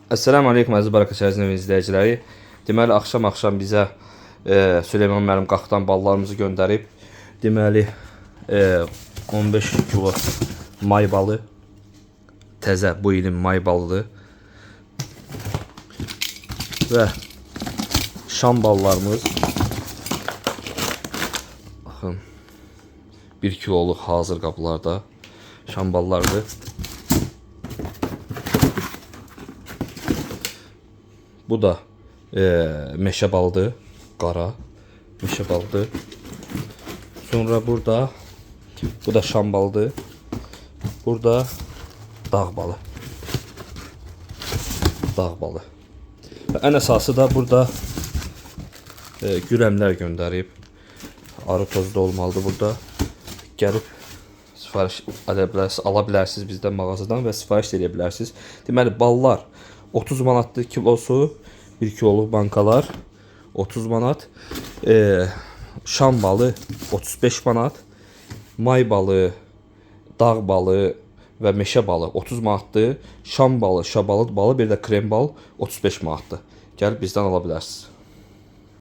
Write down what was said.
Esselamu Aleyküm əziz Barakasəzinin izləyiciləri. Deməli, axşam bizə Süleyman müəllim Qaxdan ballarımızı göndərib. Deməli, 15 kilo may balı. Təzə bu ilin may balıdır. Və şam ballarımız. Baxın, 1 kiloluq hazır qablarda şam ballardır. Bu da meşə balıdır, qara meşə balıdır. Sonra burada bu da şam balıdır. Burada dağ balı. Dağ balı. Və ən əsası da burada gürəmlər göndərib. Arı tozu da olmalıdır burada. Gəlib sifariş ala bilərsiniz bizdən mağazadan və sifariş edə bilərsiniz. Deməli, ballar 30 manatdır kilosu, 1 kiloluq bankalar 30 manat, şam balı 35 manat, may balı, dağ balı və meşə balı 30 manatdır, şam balı, şabalıd balı, bir də krem bal 35 manatdır. Gəlib bizdən ala bilərsiniz.